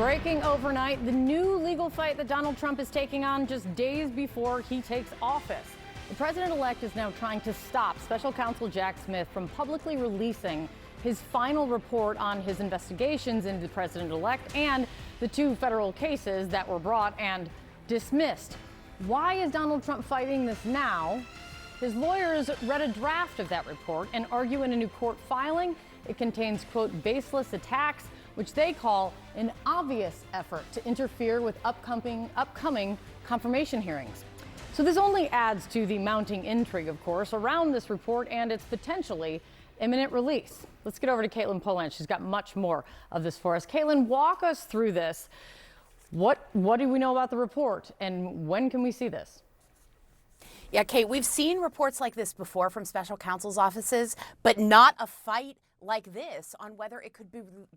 Breaking overnight, the new legal fight that Donald Trump is taking on just days before he takes office. The president-elect is now trying to stop special counsel Jack Smith from publicly releasing his final report on his investigations into the president-elect and the two federal cases that were brought and dismissed. Why is Donald Trump fighting this now? His lawyers read a draft of that report and argue in a new court filing it contains, quote, baseless attacks, which they call an obvious effort to interfere with upcoming confirmation hearings. So this only adds to the mounting intrigue, of course, around this report and its potentially imminent release. Let's get over to Caitlin Polantz. She's got much more of this for us. Caitlin, walk us through this. What do we know about the report, and when can we see this? Yeah, Kate, we've seen reports like this before from special counsel's offices, but not a fight like this on whether it could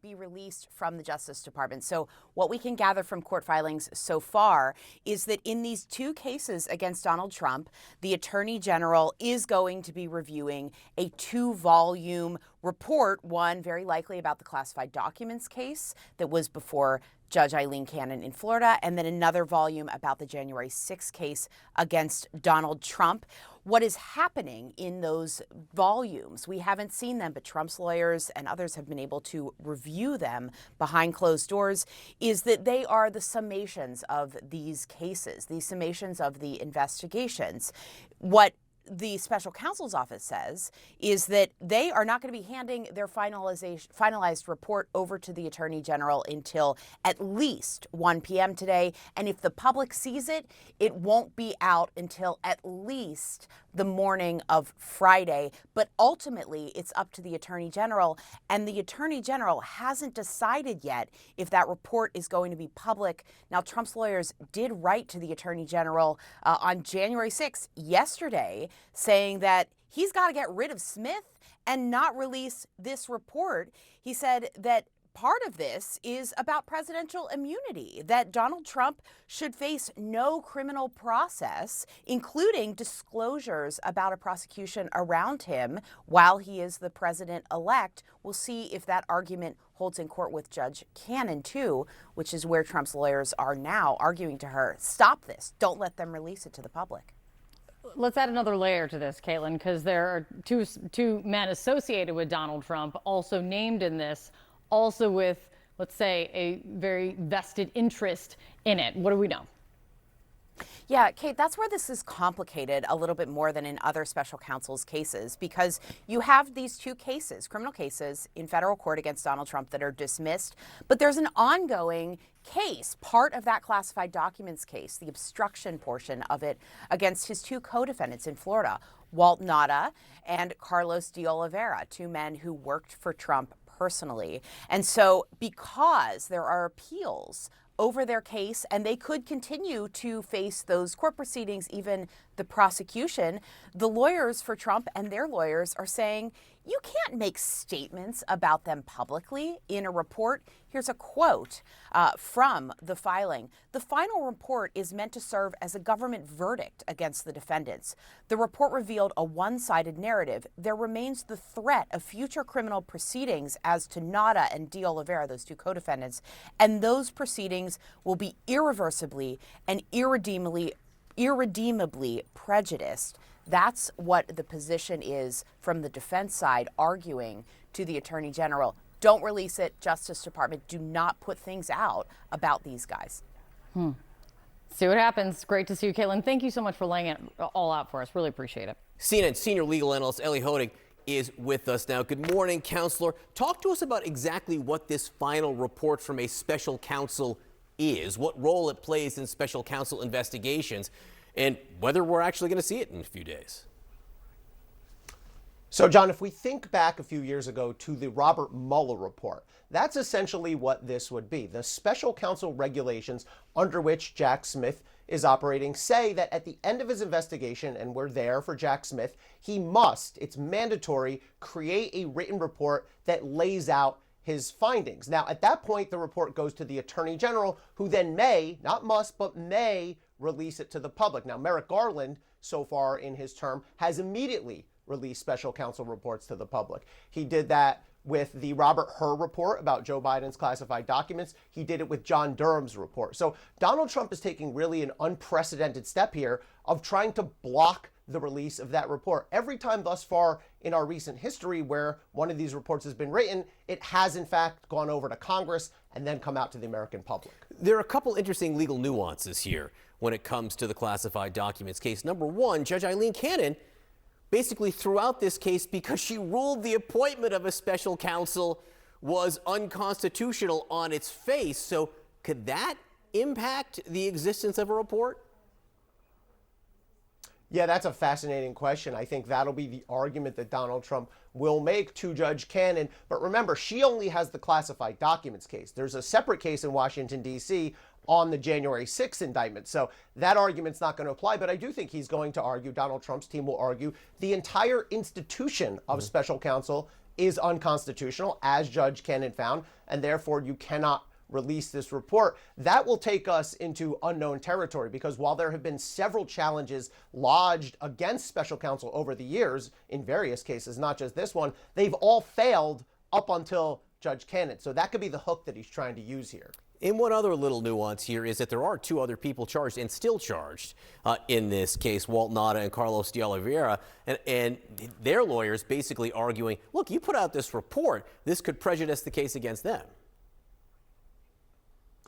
be released from the Justice Department. So what we can gather from court filings so far is that in these two cases against Donald Trump, the Attorney General is going to be reviewing a 2-volume report, one very likely about the classified documents case that was before Judge Eileen Cannon in Florida, and then another volume about the January 6th case against Donald Trump. What is happening in those volumes, we haven't seen them, but Trump's lawyers and others have been able to review them behind closed doors, is that they are the summations of these cases, the summations of the investigations. What the special counsel's office says is that they are not going to be handing their finalized report over to the Attorney General until at least 1 p.m. today. And if the public sees it, it won't be out until at least the morning of Friday. But ultimately, it's up to the Attorney General. And the Attorney General hasn't decided yet if that report is going to be public. Now, Trump's lawyers did write to the Attorney General on January 6th, yesterday, saying that he's got to get rid of Smith and not release this report. He said that part of this is about presidential immunity, that Donald Trump should face no criminal process, including disclosures about a prosecution around him while he is the president-elect. We'll see if that argument holds in court with Judge Cannon, too, which is where Trump's lawyers are now arguing to her, stop this, don't let them release it to the public. Let's add another layer to this, Caitlin, because there are two men associated with Donald Trump also named in this, also with, let's say, a very vested interest in it. What do we know? Yeah, Kate, that's where this is complicated a little bit more than in other special counsel's cases, because you have these two cases, criminal cases in federal court against Donald Trump that are dismissed, but there's an ongoing case, part of that classified documents case, the obstruction portion of it, against his two co-defendants in Florida, Walt Nauta and Carlos de Oliveira, two men who worked for Trump personally. And so because there are appeals over their case, and they could continue to face those court proceedings, even the prosecution, the lawyers for Trump and their lawyers are saying, you can't make statements about them publicly in a report. Here's a quote from the filing. The final report is meant to serve as a government verdict against the defendants. The report revealed a one-sided narrative. There remains the threat of future criminal proceedings as to Nauta and de Oliveira, those two co-defendants, and those proceedings will be irreversibly and irredeemably prejudiced. That's what the position is from the defense side, arguing to the Attorney General. Don't release it, Justice Department. Do not put things out about these guys. See what happens. Great to see you, Caitlin. Thank you so much for laying it all out for us. Really appreciate it. CNN senior legal analyst Elie Honig is with us now. Good morning, Counselor. Talk to us about exactly what this final report from a special counsel is, what role it plays in special counsel investigations, and whether we're actually going to see it in a few days. So, John, if we think back a few years ago to the Robert Mueller report, that's essentially what this would be. The special counsel regulations under which Jack Smith is operating say that at the end of his investigation, and we're there for Jack Smith, he must, it's mandatory, create a written report that lays out his findings. Now, at that point, the report goes to the Attorney General, who then may, not must, but may release it to the public. Now, Merrick Garland, so far in his term, has immediately released special counsel reports to the public. He did that with the Robert Hur report about Joe Biden's classified documents. He did it with John Durham's report. So Donald Trump is taking really an unprecedented step here of trying to block the release of that report. Every time thus far in our recent history where one of these reports has been written, it has in fact gone over to Congress and then come out to the American public. There are a couple interesting legal nuances here when it comes to the classified documents case. Number one, Judge Eileen Cannon basically threw out this case because she ruled the appointment of a special counsel was unconstitutional on its face. So could that impact the existence of a report? Yeah, that's a fascinating question. I think that'll be the argument that Donald Trump will make to Judge Cannon. But remember, she only has the classified documents case. There's a separate case in Washington, D.C. on the January 6th indictment. So that argument's not going to apply. But I do think he's going to argue, Donald Trump's team will argue, the entire institution of special counsel is unconstitutional, as Judge Cannon found, and therefore you cannot release this report. That will take us into unknown territory, because while there have been several challenges lodged against special counsel over the years in various cases, not just this one, they've all failed up until Judge Cannon. So that could be the hook that he's trying to use here. And one other little nuance here is that there are two other people charged and still charged in this case, Walt Nauta and Carlos de Oliveira, and their lawyers basically arguing, look, you put out this report, this could prejudice the case against them.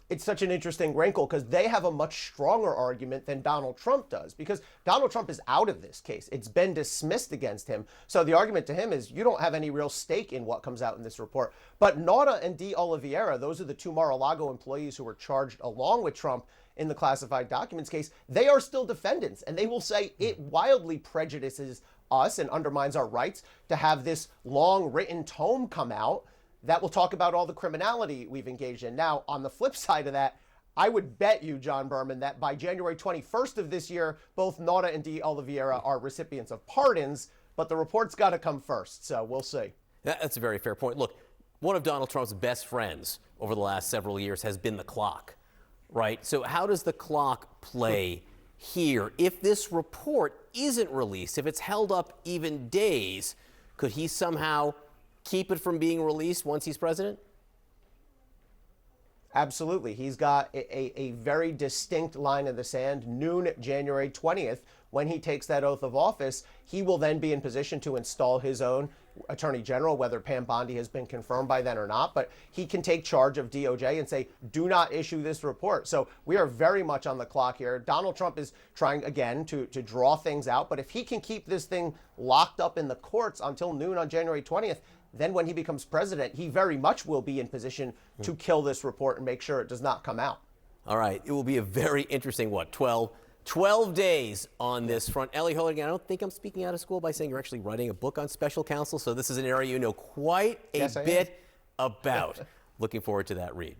It's such an interesting wrinkle because they have a much stronger argument than Donald Trump does, because Donald Trump is out of this case. It's been dismissed against him. So the argument to him is you don't have any real stake in what comes out in this report. But Nauta and de Oliveira, those are the two Mar-a-Lago employees who were charged along with Trump in the classified documents case. They are still defendants, and they will say it wildly prejudices us and undermines our rights to have this long written tome come out that will talk about all the criminality we've engaged in. Now, on the flip side of that, I would bet you, John Berman, that by January 21st of this year, both Nauta and de Oliveira are recipients of pardons, but the report's got to come first, so we'll see. That's a very fair point. Look, one of Donald Trump's best friends over the last several years has been the clock, right? So how does the clock play here? If this report isn't released, if it's held up even days, could he somehow keep it from being released once he's president? Absolutely. He's got a very distinct line in the sand. Noon January 20th, when he takes that oath of office, he will then be in position to install his own attorney general, whether Pam Bondi has been confirmed by then or not. But he can take charge of DOJ and say, do not issue this report. So we are very much on the clock here. Donald Trump is trying, again, to draw things out. But if he can keep this thing locked up in the courts until noon on January 20th, then when he becomes president, he very much will be in position to kill this report and make sure it does not come out. All right. It will be a very interesting, 12 days on this front. Ellie Hogan, I don't think I'm speaking out of school by saying you're actually writing a book on special counsel, so this is an area you know quite a bit about. Looking forward to that read.